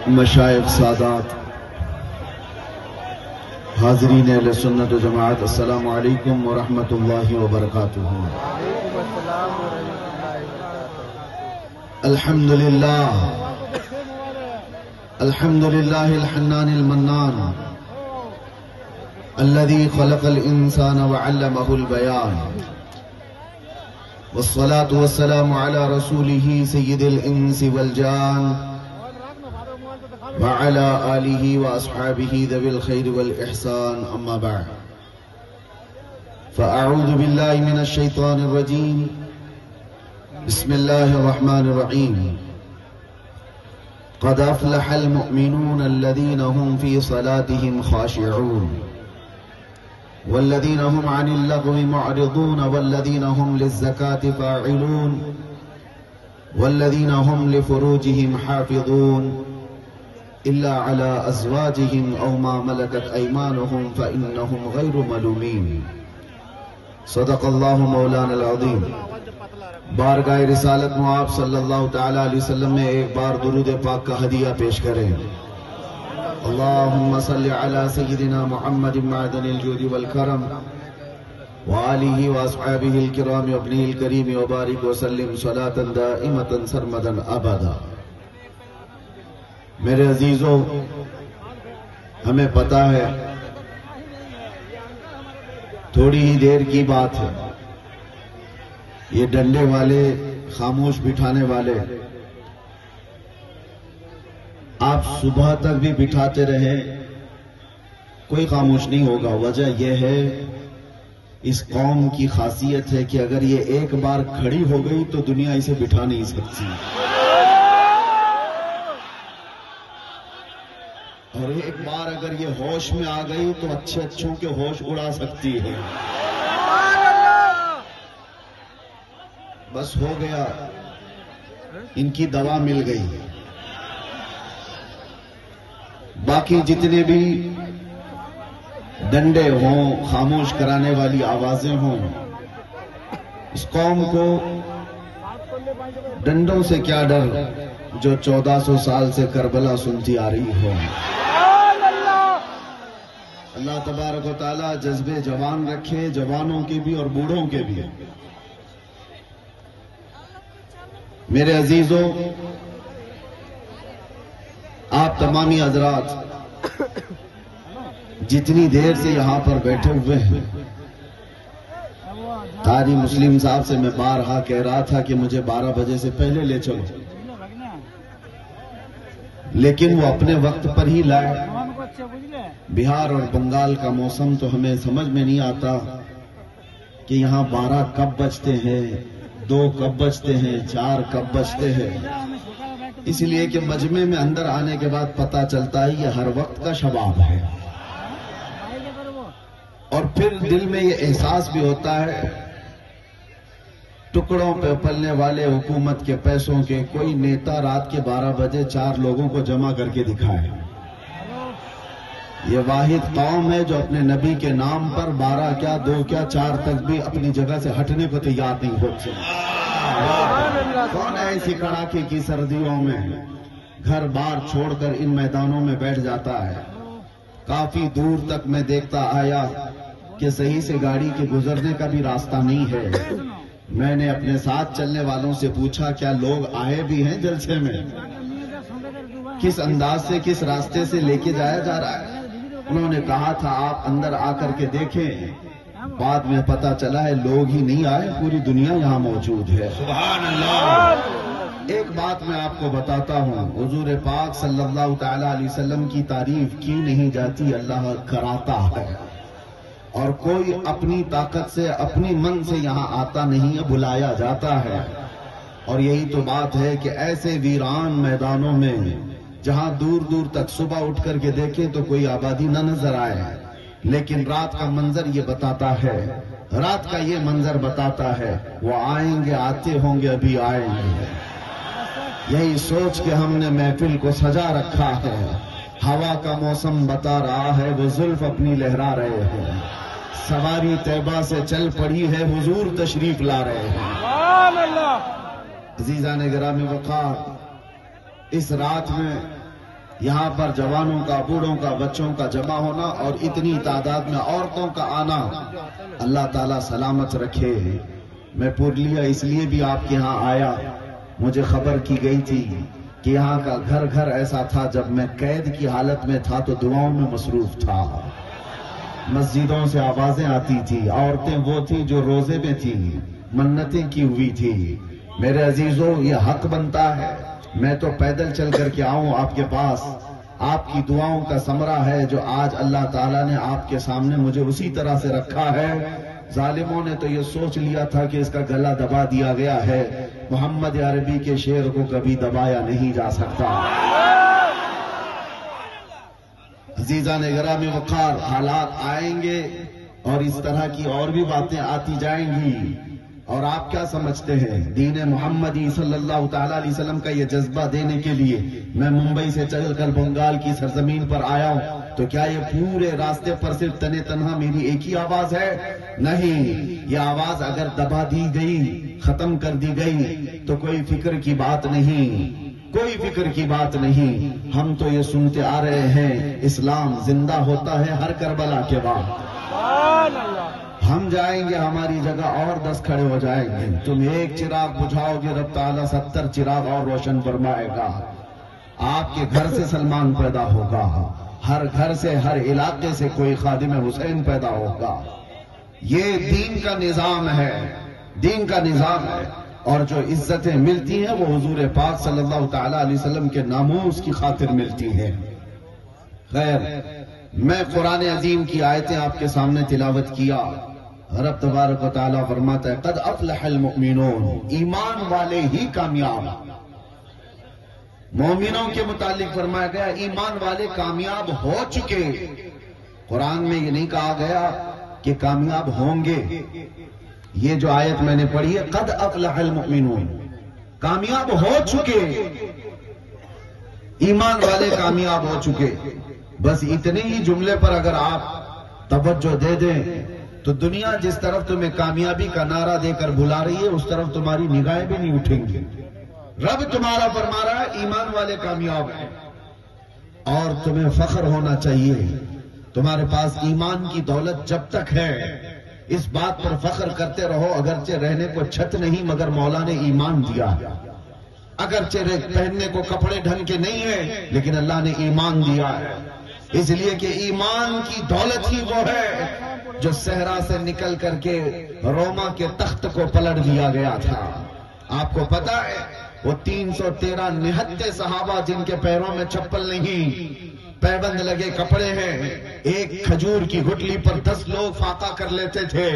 مشائخ سادات، حاضرین اہل سنت و جماعت، السلام علیکم ورحمۃ اللہ وبرکاتہ۔ الحمد للہ الحنان المنان الذي خلق الانسان وعلمه البيان، والصلاة والسلام على رسوله سيد الانس والجان وعلى آله وأصحابه ذوي الخير والإحسان، أما بعد، فأعوذ بالله من الشيطان الرجيم، بسم الله الرحمن الرحيم، قد أفلح المؤمنون الذين هم في صلاتهم خاشعون والذين هم عن اللغو معرضون والذين هم للزكاة فاعلون والذين هم لفروجهم حافظون إلا على أزواجهم أو ما ملكت أيمانهم فإنهم غير ملومين۔ صدق اللہ مولانا العظیم۔ بارگاہ رسالت میں آپ صلی اللہ تعالی علیہ وسلم میں ایک بار درود پاک کا ہدیہ پیش کریں۔ اللہم صلی علی سیدنا محمد معدن الجود والکرم وآلہ واصحابہ الکرام وابنہ الکریم وبارک وسلم صلاة دائمة سرمدا ابدا۔ میرے عزیزوں، ہمیں پتہ ہے تھوڑی ہی دیر کی بات ہے، یہ ڈنڈے والے، خاموش بٹھانے والے آپ صبح تک بھی بٹھاتے رہے، کوئی خاموش نہیں ہوگا۔ وجہ یہ ہے، اس قوم کی خاصیت ہے کہ اگر یہ ایک بار کھڑی ہو گئی تو دنیا اسے بٹھا نہیں سکتی، اور ایک بار اگر یہ ہوش میں آ گئی تو اچھے اچھوں کے ہوش اڑا سکتی ہے۔ بس ہو گیا، ان کی دوا مل گئی۔ باقی جتنے بھی ڈنڈے ہوں، خاموش کرانے والی آوازیں ہوں، اس قوم کو ڈنڈوں سے کیا ڈر جو 1400 سال سے کربلا سنتی آ رہی ہو۔ اللہ تبارک و تعالیٰ جذبے جوان رکھے، جوانوں کے بھی اور بوڑھوں کے بھی۔ میرے عزیزوں، آپ تمامی حضرات جتنی دیر سے یہاں پر بیٹھے ہوئے ہیں، قاری مسلم صاحب سے میں بارہا کہہ رہا تھا کہ مجھے 12 بجے سے پہلے لے چلو، لیکن وہ اپنے وقت پر ہی لائے۔ بہار اور بنگال کا موسم تو ہمیں سمجھ میں نہیں آتا کہ یہاں 12 کب بجتے ہیں، 2 کب بجتے ہیں، 4 کب بجتے ہیں، اس لیے کہ مجمع میں اندر آنے کے بعد پتہ چلتا ہے یہ ہر وقت کا شباب ہے، اور پھر دل میں یہ احساس بھی ہوتا ہے ٹکڑوں پہ پلنے والے حکومت کے پیسوں کے کوئی نیتا رات کے 12 بجے 4 لوگوں کو جمع کر کے دکھائے۔ یہ واحد قوم ہے جو اپنے نبی کے نام پر 12 کیا 2 کیا 4 تک بھی اپنی جگہ سے ہٹنے کو تیار نہیں ہوتے۔ کون ایسی کڑاکے کی سردیوں میں گھر بار چھوڑ کر ان میدانوں میں بیٹھ جاتا ہے؟ کافی دور تک میں دیکھتا آیا کہ صحیح سے گاڑی کے گزرنے کا بھی راستہ نہیں ہے۔ میں نے اپنے ساتھ چلنے والوں سے پوچھا کیا لوگ آئے بھی ہیں جلسے میں؟ کس انداز سے، کس راستے سے لے کے جایا جا رہا ہے؟ انہوں نے کہا تھا آپ اندر آ کر کے دیکھیں۔ بعد میں پتا چلا ہے لوگ ہی نہیں آئے، پوری دنیا یہاں موجود ہے۔ سبحان اللہ۔ ایک بات میں آپ کو بتاتا ہوں، حضور پاک صلی اللہ تعالی علیہ وسلم کی تعریف کی نہیں جاتی، اللہ کراتا ہے، اور کوئی اپنی طاقت سے، اپنی من سے یہاں آتا نہیں ہے، بلایا جاتا ہے۔ اور یہی تو بات ہے کہ ایسے ویران میدانوں میں جہاں دور دور تک صبح اٹھ کر کے دیکھیں تو کوئی آبادی نہ نظر آئے، لیکن رات کا منظر یہ بتاتا ہے، رات کا یہ منظر بتاتا ہے وہ آئیں گے، آتے ہوں گے، ابھی آئیں گے۔ یہی سوچ کے ہم نے محفل کو سجا رکھا ہے۔ ہوا کا موسم بتا رہا ہے وہ زلف اپنی لہرا رہے ہیں، سواری طیبہ سے چل پڑی ہے، حضور تشریف لا رہے ہیں۔ سبحان اللہ۔ عزیزان گرامی وقار، اس رات میں یہاں پر جوانوں کا، بوڑھوں کا، بچوں کا جمع ہونا اور اتنی تعداد میں عورتوں کا آنا، اللہ تعالیٰ سلامت رکھے۔ میں پورنیہ اس لیے بھی آپ کے ہاں آیا، مجھے خبر کی گئی تھی کہ یہاں کا گھر گھر ایسا تھا، جب میں قید کی حالت میں تھا تو دعاؤں میں مصروف تھا، مسجدوں سے آوازیں آتی تھی، عورتیں وہ تھی جو روزے میں تھی، منتیں کی ہوئی تھی۔ میرے عزیزوں، یہ حق بنتا ہے میں تو پیدل چل کر کے آؤں آپ کے پاس، آپ کی دعاؤں کا ثمرہ ہے جو آج اللہ تعالیٰ نے آپ کے سامنے مجھے اسی طرح سے رکھا ہے۔ ظالموں نے تو یہ سوچ لیا تھا کہ اس کا گلا دبا دیا گیا ہے، محمد عربی کے شعر کو کبھی دبایا نہیں جا سکتا۔ عزیزان گرامی وقار، حالات آئیں گے اور اس طرح کی اور بھی باتیں آتی جائیں گی، اور آپ کیا سمجھتے ہیں دین محمدی صلی اللہ تعالیٰ علیہ وسلم کا یہ جذبہ دینے کے لیے میں ممبئی سے چل کر بنگال کی سرزمین پر آیا ہوں، تو کیا یہ پورے راستے پر صرف تنہا میری ایک ہی آواز ہے؟ نہیں، یہ آواز اگر دبا دی گئی، ختم کر دی گئی تو کوئی فکر کی بات نہیں، کوئی فکر کی بات نہیں۔ ہم تو یہ سنتے آ رہے ہیں، اسلام زندہ ہوتا ہے ہر کربلا کے بعد۔ ہم جائیں گے، ہماری جگہ اور 10 کھڑے ہو جائیں گے، تم ایک چراغ بجھاؤ گے، رب تعالیٰ 70 چراغ اور روشن فرمائے گا۔ آپ کے گھر سے سلمان پیدا ہوگا، ہر گھر سے، ہر علاقے سے کوئی خادم حسین پیدا ہوگا۔ یہ دین کا نظام ہے، دین کا نظام ہے، اور جو عزتیں ملتی ہیں وہ حضور پاک صلی اللہ تعالیٰ علیہ وسلم کے ناموس کی خاطر ملتی ہیں۔ خیر، میں قرآن عظیم کی آیتیں آپ کے سامنے تلاوت کیا۔ رب تبارک و تعالیٰ فرماتا ہے قد افلح المؤمنون، ایمان والے ہی کامیاب۔ مومنوں کے متعلق فرمایا گیا ایمان والے کامیاب ہو چکے، قرآن میں یہ نہیں کہا گیا کہ کامیاب ہوں گے۔ یہ جو آیت میں نے پڑھی ہے قد افلح المؤمنون، کامیاب ہو چکے، ایمان والے کامیاب ہو چکے۔ بس اتنے ہی جملے پر اگر آپ توجہ دے دیں تو دنیا جس طرف تمہیں کامیابی کا نعرہ دے کر بلا رہی ہے اس طرف تمہاری نگاہیں بھی نہیں اٹھیں گی۔ رب تمہارا فرما رہا ہے ایمان والے کامیاب ہیں، اور تمہیں فخر ہونا چاہیے، تمہارے پاس ایمان کی دولت جب تک ہے اس بات پر فخر کرتے رہو، اگرچہ رہنے کو چھت نہیں مگر مولا نے ایمان دیا، اگرچہ پہننے کو کپڑے ڈھنگ کے نہیں ہیں لیکن اللہ نے ایمان دیا ہے، اس لیے کہ ایمان کی دولت ہی وہ ہے جو صحرا سے نکل کر کے روما کے تخت کو پلٹ دیا گیا تھا۔ آپ کو پتا ہے وہ 313 نہتے صحابہ جن کے پیروں میں چپل نہیں، پیبند لگے کپڑے ہیں، ایک کھجور کی گٹلی پر 10 لوگ فاقہ کر لیتے تھے،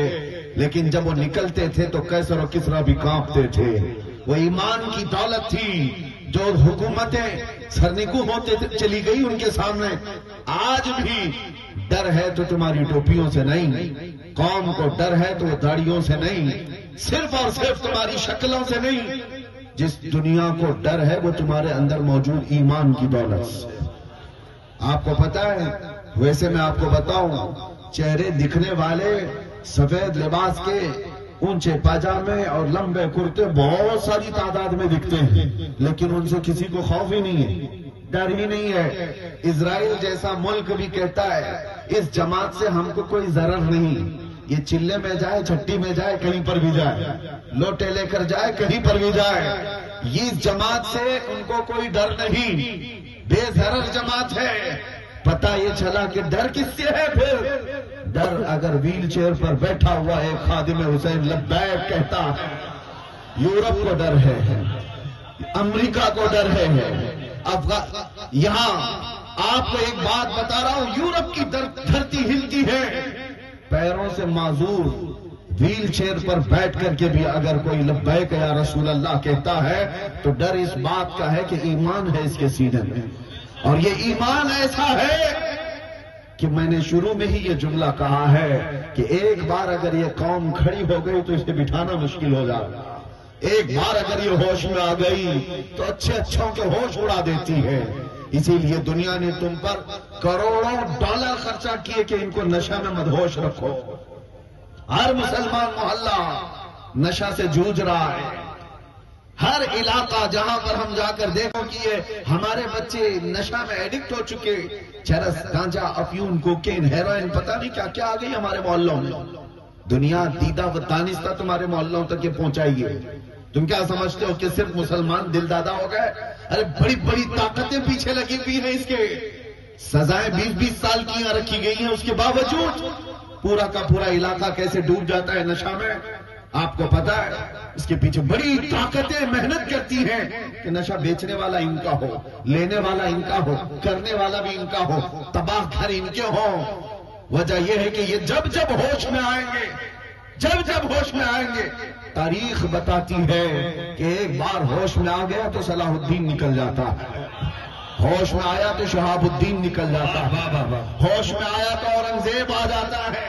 لیکن جب وہ نکلتے تھے تو کیسر و کسرا بھی کانپتے تھے۔ وہ ایمان کی دولت تھی جو حکومتیں سرنگو ہوتے چلی گئی ان کے سامنے۔ آج بھی ڈر ہے تو تمہاری ٹوپیوں سے نہیں، قوم کو ڈر ہے تو وہ داڑیوں سے نہیں، صرف اور صرف تمہاری شکلوں سے نہیں، جس دنیا کو ڈر ہے وہ تمہارے اندر موجود ایمان کی دولت سے۔ آپ کو پتا ہے، ویسے میں آپ کو بتاؤں، چہرے دکھنے والے سفید لباس کے اونچے پاجامے اور لمبے کرتے بہت ساری تعداد میں دکھتے ہیں، لیکن ان سے کسی کو خوف ہی نہیں ہے، ڈر ہی نہیں ہے۔ اسرائیل جیسا ملک بھی کہتا ہے اس جماعت سے ہم کو کوئی ضرر نہیں، یہ چلے میں جائے، چھٹی میں جائے، کہیں پر بھی جائے، لوٹے لے کر جائے، کہیں پر بھی جائے، یہ جماعت سے ان کو کوئی ڈر نہیں، بے ضرر جماعت ہے۔ پتہ یہ چلا کہ ڈر کس سے ہے پھر؟ ڈر اگر ویل چیئر پر بیٹھا ہوا ایک خادم حسین لبیک کہتا ہے، یورپ کو ڈر ہے، امریکہ کو ڈر ہے، یہاں آپ کو ایک بات بتا رہا ہوں، یورپ کی دھرتی ہلتی ہے، پیروں سے معذور ویل چیئر پر بیٹھ کر کے بھی اگر کوئی لبیک یا رسول اللہ کہتا ہے تو ڈر اس بات کا ہے کہ ایمان ہے اس کے سینے میں، اور یہ ایمان ایسا ہے کہ میں نے شروع میں ہی یہ جملہ کہا ہے کہ ایک بار اگر یہ قوم کھڑی ہو گئی تو اسے بٹھانا مشکل ہو جائے گا، ایک بار اگر یہ ہوش میں آ گئی تو اچھے اچھوں کے ہوش اڑا دیتی ہے۔ اسی لیے دنیا نے تم پر کروڑوں ڈالر خرچہ کیے کہ ان کو نشہ میں مدہوش رکھو۔ ہر مسلمان محلہ نشہ سے جوجھ رہا ہے، ہر علاقہ جہاں پر ہم جا کر دیکھو کہ یہ ہمارے بچے نشہ میں ایڈکٹ ہو چکے، چرس، گانجا، افیون، کوکین، ہیروئن، پتہ نہیں کیا کیا آ گئی ہمارے محلوں میں۔ دنیا دیدہ و دانستہ تمہارے محلوں تک یہ پہنچائی ہے۔ تم کیا سمجھتے ہو کہ صرف مسلمان دل دادا ہو گئے؟ ارے بڑی بڑی طاقتیں پیچھے لگی ہوئی ہیں اس کے، سزائیں 20-20 سال کی یہاں رکھی گئی ہیں، اس کے باوجود پورا کا پورا علاقہ کیسے ڈوب جاتا ہے نشہ میں، آپ کو پتا ہے؟ اس کے پیچھے بڑی طاقتیں محنت کرتی ہیں کہ نشہ بیچنے والا ان کا ہو، لینے والا ان کا ہو، کرنے والا بھی ان کا ہو، تباہ گھر ان کے ہو۔ وجہ یہ ہے کہ یہ جب جب ہوش میں آئیں گے، جب جب ہوش میں آئیں گے، تاریخ بتاتی ہے کہ ایک بار ہوش میں آ گیا تو صلاح الدین نکل جاتا ہے، ہوش میں آیا تو شہاب الدین نکل جاتا ہے، ہوش میں آیا تو اورنگزیب آ جاتا ہے۔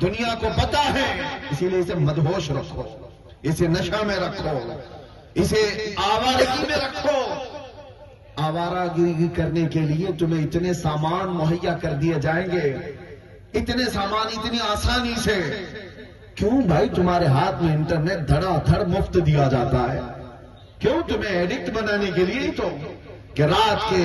دنیا کو پتا ہے، اسی لیے اسے مدہوش رکھو، اسے نشہ میں رکھو، اسے آوارگی میں رکھو۔ آوارگی کرنے کے لیے تمہیں اتنے سامان مہیا کر دیے جائیں گے، اتنے سامان اتنی آسانی سے۔ کیوں بھائی؟ تمہارے ہاتھ میں انٹرنیٹ دھڑا دھڑ مفت دیا جاتا ہے۔ کیوں؟ تمہیں ایڈکٹ بنانے کے لیے ہی تو، کہ رات کے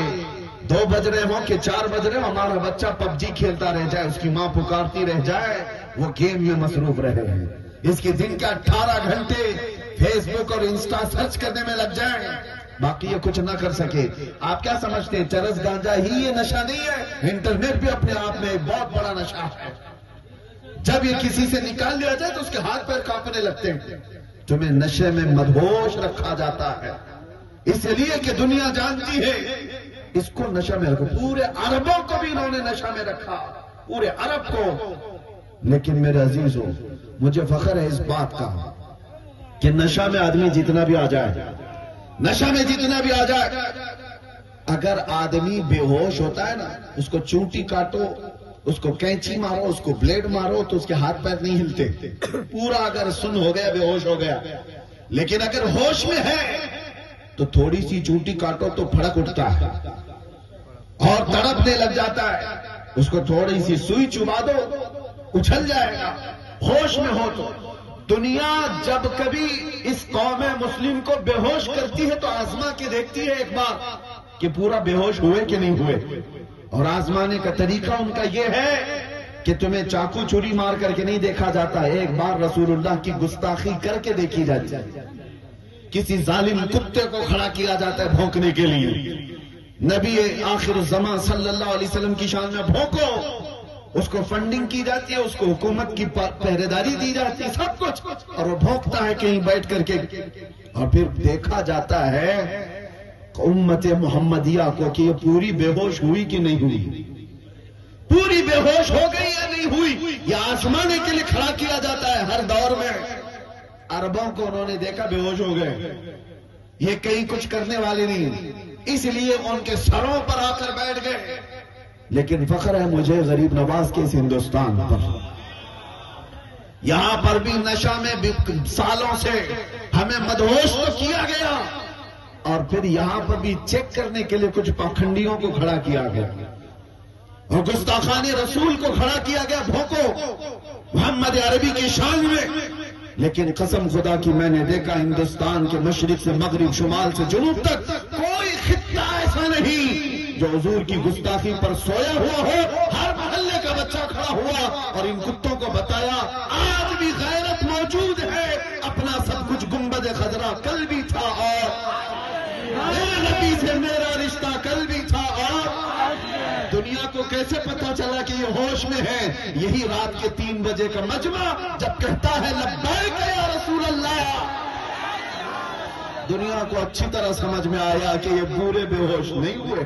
2 بج رہے ہوں کہ 4 بج رہے ہوں، ہمارا بچہ پب جی کھیلتا رہ جائے، اس کی ماں پکارتی رہ جائے، وہ گیم میں مصروف رہے ہیں، اس کے دن کے 18 گھنٹے فیس بک اور انسٹا سرچ کرنے میں لگ جائیں، باقی یہ کچھ نہ کر سکے۔ آپ کیا سمجھتے ہیں چرس گانجا ہی یہ نشہ نہیں ہے؟ انٹرنیٹ بھی اپنے آپ میں ایک بہت بڑا نشہ ہے۔ جب یہ کسی سے نکال لیا جائے تو اس کے ہاتھ پیر کانپنے لگتے ہیں۔ تمہیں نشے میں مدہوش رکھا جاتا ہے، اس لیے کہ دنیا جانتی ہے اس کو نشہ میں رکھو۔ پورے عربوں کو بھی انہوں نے نشہ میں رکھا، پورے عرب کو۔ لیکن میرے عزیزو، مجھے فخر ہے اس بات کا کہ نشہ میں آدمی جتنا بھی آ جائے، نشہ میں جتنا بھی آ جائے، اگر آدمی بے ہوش ہوتا ہے نا، اس کو چونٹی کاٹو، اس کو کینچی مارو، اس کو بلیڈ مارو تو اس کے ہاتھ پیر نہیں ہلتے، پورا اگر سن ہو گیا، بے ہوش ہو گیا۔ لیکن اگر ہوش میں ہے تو تھوڑی سی چونٹی کاٹو تو پھڑک اٹھتا ہے اور تڑپنے لگ جاتا ہے، اس کو تھوڑی سی سوئی چبا دو اچھل جائے گا۔ ہوش میں ہو تو دنیا جب کبھی اس قوم مسلم کو بے ہوش کرتی ہے تو آزما کے دیکھتی ہے ایک بار کہ پورا بے ہوش ہوئے کہ نہیں ہوئے، اور آزمانے کا طریقہ ان کا یہ ہے کہ تمہیں چاقو چھری مار کر کے نہیں دیکھا جاتا، ایک بار رسول اللہ کی گستاخی کر کے دیکھی جاتی ہے، کسی ظالم کتے کو کھڑا کیا جاتا ہے بھونکنے کے لیے، نبی آخر الزمان صلی اللہ علیہ وسلم کی شان میں بھونکو، اس کو فنڈنگ کی جاتی ہے، اس کو حکومت کی پہرے داری دی جاتی ہے، سب کچھ، اور وہ بھونکتا ہے کہیں بیٹھ کر کے، اور پھر دیکھا جاتا ہے امت محمدیہ کو کہ یہ پوری بے ہوش ہوئی کہ نہیں ہوئی، پوری بے ہوش ہو گئی یا نہیں ہوئی، یہ آزمانے کے لیے کھڑا کیا جاتا ہے ہر دور میں۔ عربوں کو انہوں نے دیکھا بے ہوش ہو گئے، یہ کہیں کچھ کرنے والے نہیں، اس لیے ان کے سروں پر آ کر بیٹھ گئے۔ لیکن فخر ہے مجھے غریب نواز کے اس ہندوستان پر، یہاں پر بھی نشہ میں سالوں سے ہمیں مدہوش تو کیا گیا، اور پھر یہاں پر بھی چیک کرنے کے لیے کچھ پاکھنڈیوں کو کھڑا کیا گیا اور گستاخان رسول کو کھڑا کیا گیا، بھوکو محمد عربی کی شان میں۔ لیکن قسم خدا کی میں نے دیکھا ہندوستان کے مشرق سے مغرب، شمال سے جنوب تک کوئی خطہ ایسا نہیں جو حضور کی گستاخی پر سویا ہوا ہو۔ ہر محلے کا بچہ کھڑا ہوا اور ان کتوں کو بتایا آج بھی غیرت موجود ہے، اپنا سب کچھ گنبد خضرا کل بھی تھا، اور میرے نبی سے میرا رشتہ کل بھی تھا، اور دنیا کو کیسے پتا چلا کہ یہ ہوش میں ہے؟ یہی رات کے 3 بجے کا مجمع جب کہتا ہے لبیک یا رسول اللہ، دنیا کو اچھی طرح سمجھ میں آیا کہ یہ پورے بے ہوش نہیں ہوئے،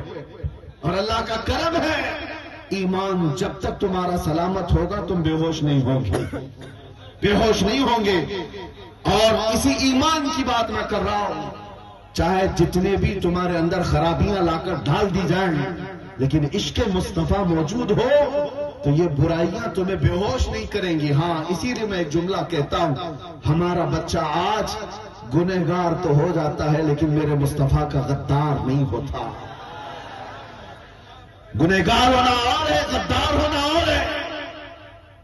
اور اللہ کا کرم ہے ایمان جب تک تمہارا سلامت ہوگا تم بے ہوش نہیں ہوں گے، بے ہوش نہیں ہوں گے۔ اور اسی ایمان کی بات میں کر رہا ہوں، چاہے جتنے بھی تمہارے اندر خرابیاں لا کر ڈال دی جائیں، لیکن عشق مصطفیٰ موجود ہو تو یہ برائیاں تمہیں بے ہوش نہیں کریں گی۔ ہاں اسی لیے میں ایک جملہ کہتا ہوں، ہمارا بچہ آج گنہگار تو ہو جاتا ہے لیکن میرے مصطفیٰ کا غدار نہیں ہوتا۔ گنہگار ہونا اور ہے، غدار ہونا اور ہے۔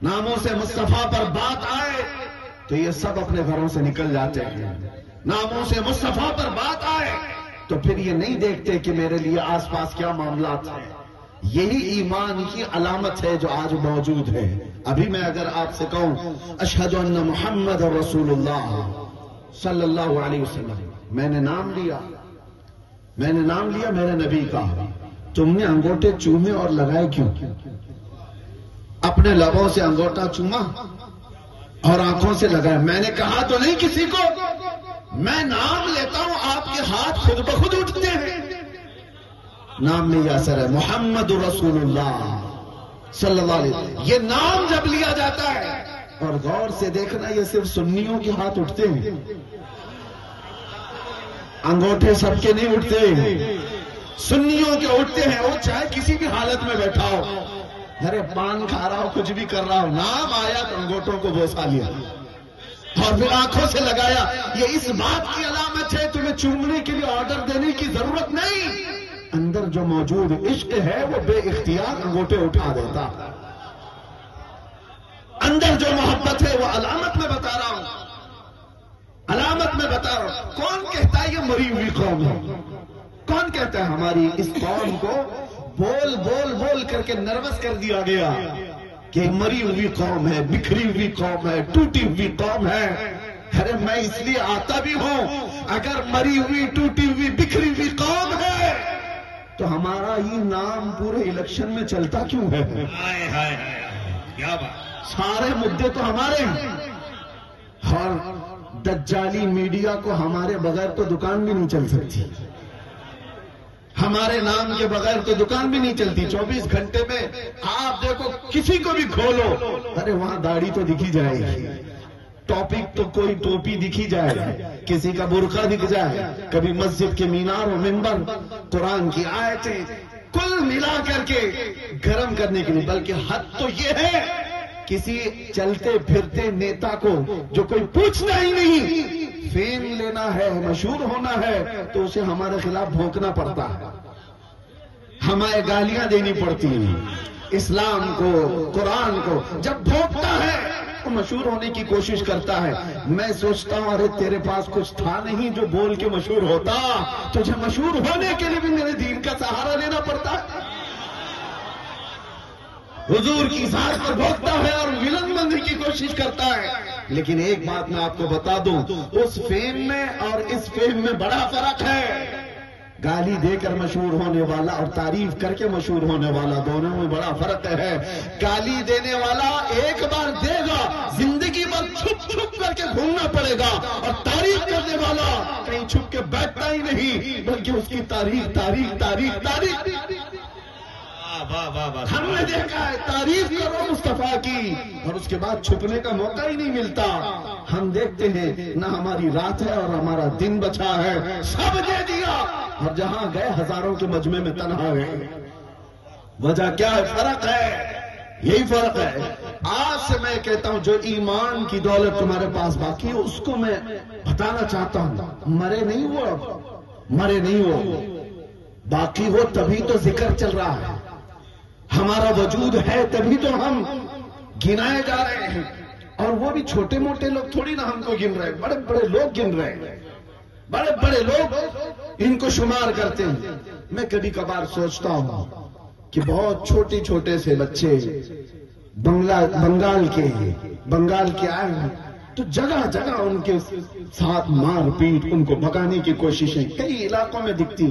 ناموں سے مصطفیٰ پر بات آئے تو یہ سب اپنے گھروں سے نکل جاتے ہیں. ناموں سے مصطفیٰ پر بات آئے تو پھر یہ نہیں دیکھتے کہ میرے لیے آس پاس کیا معاملات ہیں. یہی ایمان کی علامت ہے جو آج موجود ہے. ابھی میں اگر آپ سے کہوں اشہد ان محمد رسول اللہ صلی اللہ علیہ وسلم، میں نے نام لیا میرے نبی کا، تم نے انگوٹھے چومے اور لگائے کیوں؟ اپنے لبوں سے انگوٹھا چوما اور آنکھوں سے لگایا. میں نے کہا تو نہیں کسی کو، میں نام لیتا ہوں آپ کے ہاتھ خود بخود اٹھتے ہیں. نام میں یہ اثر ہے محمد رسول اللہ صلی اللہ علیہ وسلم. یہ نام جب لیا جاتا ہے، اور غور سے دیکھنا یہ صرف سنیوں کے ہاتھ اٹھتے ہیں، انگوٹھے سب کے نہیں اٹھتے، سنیوں کے اٹھتے ہیں. وہ چاہے کسی بھی حالت میں بیٹھا ہو، ارے پان کھا رہا ہو، کچھ بھی کر رہا ہو، نام آیا تو انگوٹھوں کو بوسا لیا اور پھر آنکھوں سے لگایا. یہ اس بات کی علامت ہے تمہیں چومنے کے لیے آرڈر دینے کی ضرورت نہیں. اندر جو موجود عشق ہے وہ بے اختیار انگوٹھے اٹھا دیتا. اندر جو محبت ہے وہ علامت میں بتا رہا ہوں، علامت میں بتا رہا ہوں. کون کہتا ہے یہ مری ہوئی قوم ہے؟ کون کہتا ہے ہماری اس قوم کو بول بول بول کر کے نروس کر دیا گیا کہ مری ہوئی قوم ہے، بکھری ہوئی قوم ہے، ٹوٹی ہوئی قوم ہے؟ ارے میں اس لیے آتا بھی ہوں، اگر مری ہوئی ٹوٹی ہوئی بکھری ہوئی قوم ہے تو ہمارا ہی نام پورے الیکشن میں چلتا کیوں ہے؟ کیا بات، سارے مدعے تو ہمارے ہیں. اور دجالی میڈیا کو ہمارے بغیر تو دکان بھی نہیں چل سکتی، ہمارے نام کے بغیر تو دکان بھی نہیں چلتی. 24 گھنٹے میں آپ دیکھو کسی کو بھی کھولو، ارے وہاں داڑھی تو دکھی جائے گی، ٹاپک تو کوئی ٹوپی دکھی جائے، کسی کا برقع دکھ جائے، کبھی مسجد کے مینار و منبر قرآن کی آیتیں، کل ملا کر کے گرم کرنے کے لیے. بلکہ حد تو یہ ہے کسی چلتے پھرتے نیتا کو جو کوئی پوچھتا ہی نہیں، فیم لینا ہے، مشہور ہونا ہے، تو اسے ہمارے خلاف بھونکنا پڑتا ہے، ہمیں گالیاں دینی پڑتی ہیں. اسلام کو، قرآن کو جب بھونکتا ہے تو مشہور ہونے کی کوشش کرتا ہے. میں سوچتا ہوں ارے تیرے پاس کچھ تھا نہیں جو بول کے مشہور ہوتا، تجھے مشہور ہونے کے لیے بھی میرے دین کا سہارا لینا پڑتا ہے. حضور کی ذات پر بھونکتا ہے اور ولن بننے کی کوشش کرتا ہے. لیکن ایک بات میں آپ کو بتا دوں، اس فیم میں اور اس فیم میں بڑا فرق ہے. گالی دے کر مشہور ہونے والا اور تعریف کر کے مشہور ہونے والا، دونوں میں بڑا فرق ہے. گالی دینے والا ایک بار دے گا، زندگی بھر چھپ چھپ کر کے گھومنا پڑے گا، اور تعریف کرنے والا کہیں چھپ کے بیٹھتا ہی نہیں، بلکہ اس کی تعریف تعریف تعریف تعریف. ہم نے دیکھا ہے تعریف کرو مصطفیٰ کی اور اس کے بعد چھپنے کا موقع ہی نہیں ملتا. ہم دیکھتے ہیں نہ ہماری رات ہے اور ہمارا دن بچا ہے، سب دے دیا اور جہاں گئے ہزاروں کے مجمع میں تنہا گئے. وجہ کیا ہے؟ فرق ہے، یہی فرق ہے. آج سے میں کہتا ہوں جو ایمان کی دولت تمہارے پاس باقی ہے اس کو میں بتانا چاہتا ہوں. مرے نہیں ہو، باقی ہو تبھی تو ذکر چل رہا ہے. ہمارا وجود ہے تبھی تو ہم گنائے جا رہے ہیں. اور وہ بھی چھوٹے موٹے لوگ تھوڑی نہ ہم کو گن رہے، بڑے بڑے لوگ گن رہے ہیں، بڑے بڑے لوگ ان کو شمار کرتے ہیں. میں کبھی کبھار سوچتا ہوں کہ بہت چھوٹے چھوٹے سے بچے بنگال کے آئے ہیں تو جگہ جگہ ان کے ساتھ مار پیٹ، ان کو بھگانے کی کوششیں کئی علاقوں میں دکھتی.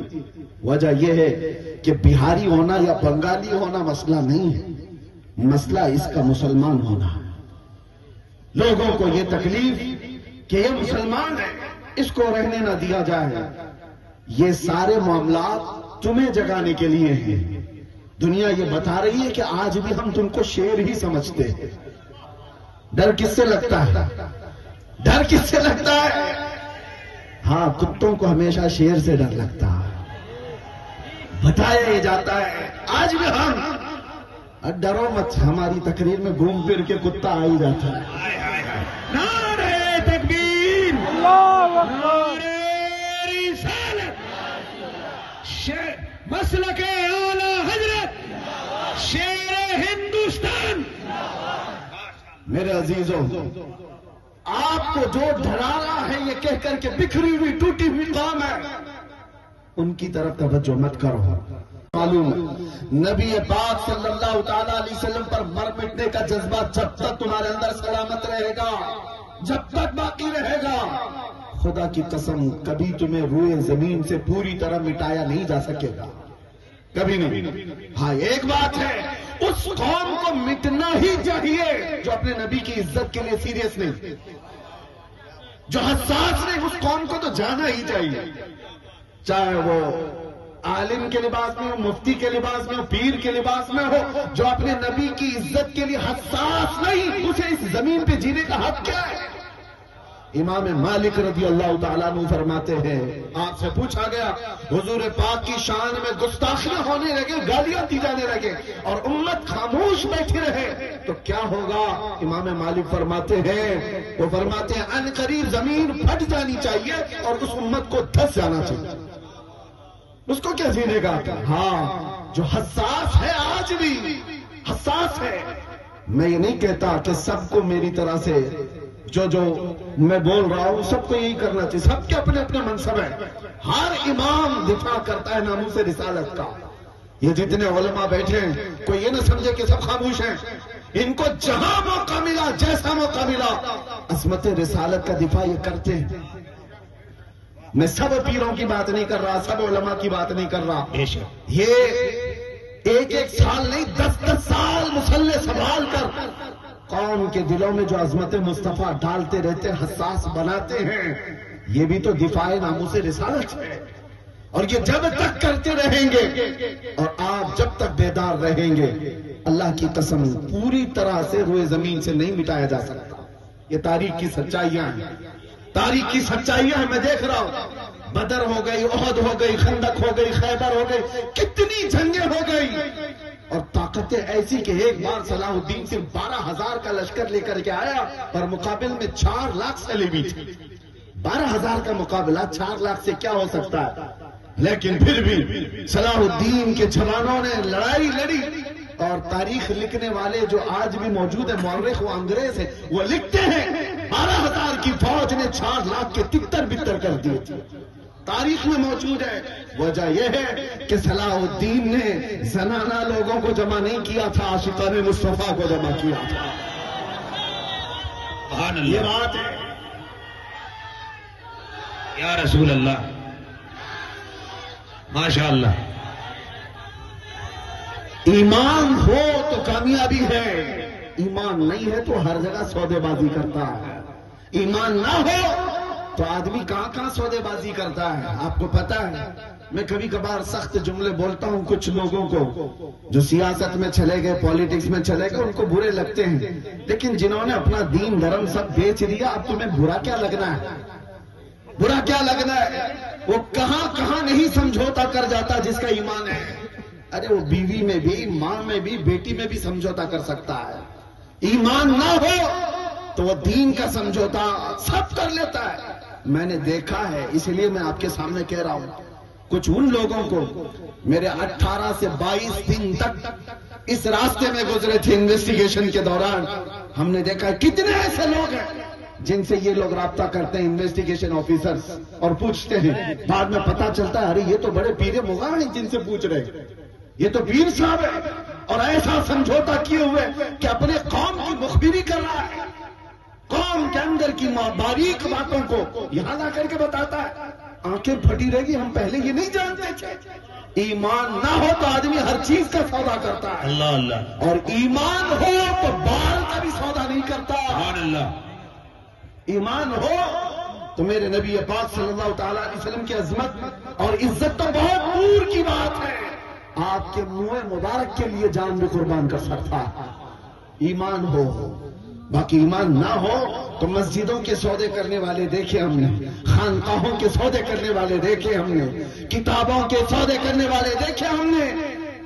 وجہ یہ ہے کہ بہاری ہونا یا بنگالی ہونا مسئلہ نہیں ہے، مسئلہ اس کا مسلمان ہونا ہے. لوگوں کو یہ تکلیف کہ یہ مسلمان ہے، اس کو رہنے نہ دیا جائے. یہ سارے معاملات تمہیں جگانے کے لیے ہیں. دنیا یہ بتا رہی ہے کہ آج بھی ہم تم کو شیر ہی سمجھتے ہیں. ڈر کس سے لگتا ہے؟ ڈر کس سے لگتا ہے؟ ہاں، کتوں کو ہمیشہ شیر سے ڈر لگتا ہے. بتایا یہ جاتا ہے آج بھی ہم ڈرو مت، ہماری تقریر میں گھوم پھر کے کتا آ ہی جاتا ہے. نعرہ تکبیر، نعرہ رسالت، مسلک اعلی حضرت، شیر ہندوستان. میرے عزیزوں، آپ کو جو ڈرا رہا ہے یہ کہہ کر کے بکھری ہوئی ٹوٹی ہوئی قوم ہے، ان کی طرف توجہ مت کرو۔ معلوم نبی پاک صلی اللہ تعالی علیہ وسلم پر مر مٹنے کا جذبہ جب تک تمہارے اندر سلامت رہے گا، جب تک باقی رہے گا، خدا کی قسم کبھی تمہیں روئے زمین سے پوری طرح مٹایا نہیں جا سکے گا، کبھی نہیں۔ ہاں ایک بات ہے، اس قوم کو مٹنا ہی چاہیے جو اپنے نبی کی عزت کے لیے سیریس نہیں، جو حساس نہیں، اس قوم کو تو جانا ہی چاہیے، چاہے وہ عالم کے لباس میں ہو، مفتی کے لباس میں ہو، پیر کے لباس میں ہو، جو اپنے نبی کی عزت کے لیے حساس نہیں، اسے اس زمین پہ جینے کا حق کیا ہے؟ امام مالک رضی اللہ تعالیٰ عنہ فرماتے ہیں، آپ سے پوچھا گیا حضور پاک کی شان میں گستاخیاں ہونے لگے، گالیاں دی جانے لگے اور امت خاموش بیٹھی رہے تو کیا ہوگا؟ امام مالک فرماتے ہیں، وہ فرماتے ہیں ان قریب زمین پھٹ جانی چاہیے اور اس امت کو دھس جانا چاہیے، اس کو کیا جینے گا؟ ہاں جو حساس ہے، آج بھی حساس ہے۔ میں یہ نہیں کہتا کہ سب کو میری طرح سے جو میں بول رہا ہوں سب کو یہی کرنا چاہیے، سب کے اپنے اپنے منصب ہیں، ہر امام دفاع کرتا ہے ناموس رسالت کا۔ یہ جتنے علماء بیٹھے ہیں کوئی یہ نہ سمجھے کہ سب خاموش ہیں، ان کو جہاں موقع ملا، جیسا موقع ملا، عظمت رسالت کا دفاع یہ کرتے ہیں۔ میں سب پیروں کی بات نہیں کر رہا، سب علماء کی بات نہیں کر رہا، یہ ایک ایک سال نہیں 10 سال مسلح سنبھال کر قوم کے دلوں میں جو عظمت مصطفیٰ ڈالتے رہتے ہیں، حساس بناتے ہیں، یہ بھی تو دفاع ناموس رسالت ہے، اور یہ جب تک کرتے رہیں گے اور آپ جب تک بیدار رہیں گے، اللہ کی قسم پوری طرح سے روئے زمین سے نہیں مٹایا جا سکتا۔ یہ تاریخ کی سچائیاں ہیں، تاریخ کی سچائیاں ہیں۔ میں دیکھ رہا ہوں بدر ہو گئی، احد ہو گئی، خندق ہو گئی، خیبر ہو گئی، کتنی جنگیں ہو گئی، اور طاقتیں ایسی کہ ایک بار صلاح الدین صرف 12,000 کا لشکر لے کر کے آیا اور مقابل میں 4 لاکھ سلیبی تھی۔ 12,000 کا مقابلہ 4 لاکھ سے کیا ہو سکتا ہے؟ لیکن پھر بھی صلاح الدین کے جوانوں نے لڑائی لڑی، اور تاریخ لکھنے والے جو آج بھی موجود ہیں، مورخ و انگریز ہیں، وہ لکھتے ہیں 12,000 کی فوج نے 4 لاکھ کے تتر بتر کر دیے تھے، تاریخ میں موجود ہے۔ وجہ یہ ہے کہ صلاح الدین نے زنانہ لوگوں کو جمع نہیں کیا تھا، عاشقان مصطفیٰ کو جمع کیا تھا۔ یہ بات ہے یا رسول اللہ، ماشاءاللہ۔ ایمان ہو تو کامیابی ہے، ایمان نہیں ہے تو ہر جگہ سودے بازی کرتا ہے۔ ایمان نہ ہو تو آدمی کہاں کہاں سودے بازی کرتا ہے۔ آپ کو پتا ہے، میں کبھی کبھار سخت جملے بولتا ہوں کچھ لوگوں کو جو سیاست میں چلے گئے، پولیٹکس میں چلے گئے، ان کو برے لگتے ہیں، لیکن جنہوں نے اپنا دین دھرم سب بیچ دیا، اب تمہیں برا کیا لگنا ہے؟ برا کیا لگنا ہے؟ وہ کہاں کہاں نہیں سمجھوتا کر جاتا جس کا ایمان ہے۔ ارے وہ بیوی میں بھی، ماں میں بھی، بیٹی میں بھی سمجھوتا کر سکتا ہے۔ ایمان نہ ہو تو وہ دین کا سمجھوتا سب کر لیتا ہے۔ میں نے دیکھا ہے، اس لیے میں آپ کے سامنے کہہ رہا ہوں، کچھ ان لوگوں کو میرے 18 سے 22 دن تک اس راستے میں گزرے تھے انویسٹیگیشن کے دوران، ہم نے دیکھا کتنے ایسے لوگ ہیں جن سے یہ لوگ رابطہ کرتے ہیں، انویسٹیگیشن آفیسرز، اور پوچھتے ہیں، بعد میں پتا چلتا ہے ارے یہ تو بڑے پیر مغاں ہیں جن سے پوچھ رہے ہیں، یہ تو پیر صاحب ہے، اور ایسا سمجھوتا کیے ہوئے کہ اپنے قوم کی مخبری کر رہا ہے، قوم کے اندر کی باریک باتوں کو یہاں لا کر کے بتاتا ہے۔ آنکھیں پھٹی رہے گی، ہم پہلے یہ نہیں جانتے تھے۔ ایمان نہ ہو تو آدمی ہر چیز کا سودا کرتا ہے، اللہ اللہ، اور ایمان ہو تو بال کا بھی سودا نہیں کرتا۔ سبحان اللہ۔ ایمان ہو تو میرے نبی پاک صلی اللہ تعالیٰ علیہ وسلم کی عظمت اور عزت تو بہت دور کی بات ہے، آپ کے منہ مبارک کے لیے جان بھی قربان کر سکتا ہے، ایمان ہو۔ باقی ایمان نہ ہو تو مسجدوں کے سودے کرنے والے دیکھے ہم نے، خانقاہوں کے سودے کرنے والے دیکھے ہم نے، کتابوں کے سودے کرنے والے دیکھے ہم نے۔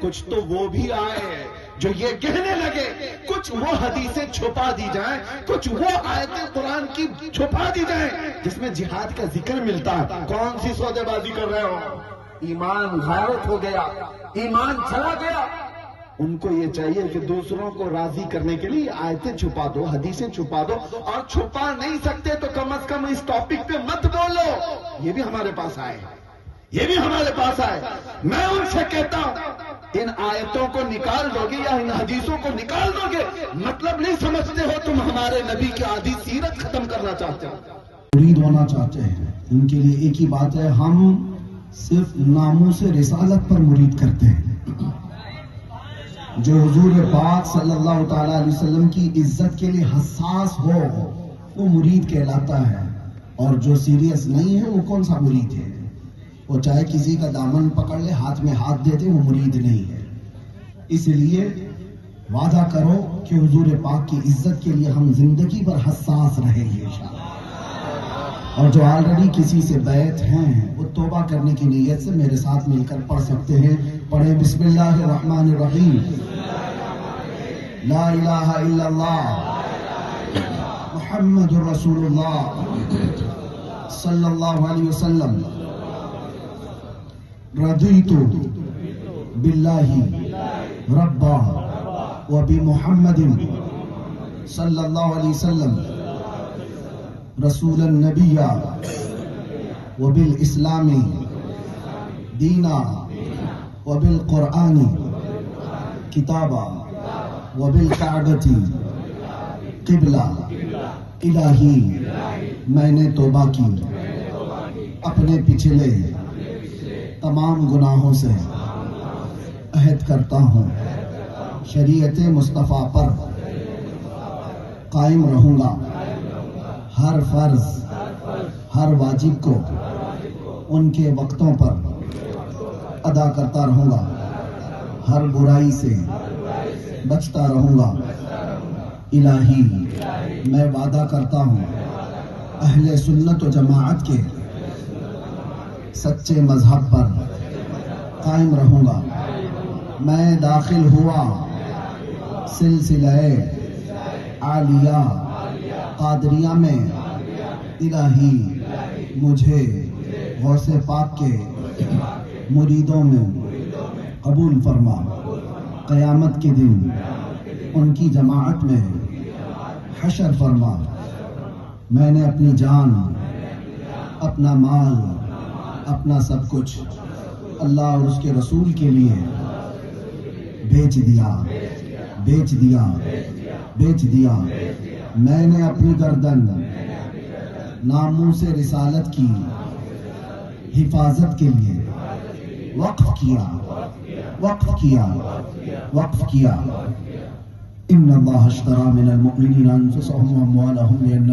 کچھ تو وہ بھی آئے جو یہ کہنے لگے کچھ وہ حدیثیں چھپا دی جائیں، کچھ وہ آیتیں قرآن کی چھپا دی جائیں جس میں جہاد کا ذکر ملتا ہے۔ کون سی سودے بازی کر رہے ہو؟ ایمان غارت ہو گیا، ایمان چلا گیا۔ ان کو یہ چاہیے کہ دوسروں کو راضی کرنے کے لیے آیتیں چھپا دو، حدیثیں چھپا دو، اور چھپا نہیں سکتے تو کم از کم اس ٹاپک پہ مت بولو. یہ بھی ہمارے پاس آئے، یہ بھی ہمارے پاس آئے. میں ان سے کہتا ہوں ان آیتوں کو نکال دو گے یا ان حدیثوں کو نکال دو گے، مطلب نہیں سمجھتے ہو تم ہمارے نبی کی آدھی سیرت ختم کرنا چاہتے ہو. مرید ہونا چاہتے ہیں ان کے لیے ایک ہی بات ہے، ہم صرف ناموس رسالت پر مرید کرتے ہیں. جو حضور پاک صلی اللہ تعالی علیہ وسلم کی عزت کے لیے حساس ہو وہ مرید کہلاتا ہے، اور جو سیریس نہیں ہے وہ کون سا مرید ہے؟ وہ چاہے کسی کا دامن پکڑ لے، ہاتھ میں ہاتھ دے دے، وہ مرید نہیں ہے. اس لیے وعدہ کرو کہ حضور پاک کی عزت کے لیے ہم زندگی پر حساس رہیں گے انشاءاللہ. اور جو آلریڈی کسی سے بیعت ہیں وہ توبہ کرنے کی نیت سے میرے ساتھ مل کر پڑھ سکتے ہیں. پڑھیں بسم اللہ الرحمن الرحیم. لا الہ الا اللہ محمد رسول اللہ صلی اللہ علیہ وسلم. رضیت باللہ ربا وبمحمد صلی اللہ علیہ وسلم رسول النبی وبالاسلام دینا وبالقرآن کتابا وبالکعبۃ قبلہ. الہی میں نے توبہ کی اپنے پچھلے تمام گناہوں سے. عہد کرتا ہوں شریعت مصطفیٰ پر قائم رہوں گا. ہر فرض ہر واجب کو ان کے وقتوں پر ادا کرتا رہوں گا. ہر برائی سے بچتا رہوں گا. الہی میں وعدہ کرتا ہوں اہل سنت و جماعت کے سچے مذہب پر قائم رہوں گا. میں داخل ہوا سلسلہ عالیہ قادریہ میں. الہی مجھے غوث پاک کے مریدوں میں قبول فرما. قیامت کے دن ان کی جماعت میں حشر فرما. میں نے اپنی جان، اپنا مال، اپنا سب کچھ اللہ اور اس کے رسول کے لیے بیچ دیا. میں نے اپنی گردن ناموس رسالت کی حفاظت کے لیے وقف کیا. ان اللہ اشتری من المؤمنین انفسهم واموالهم بان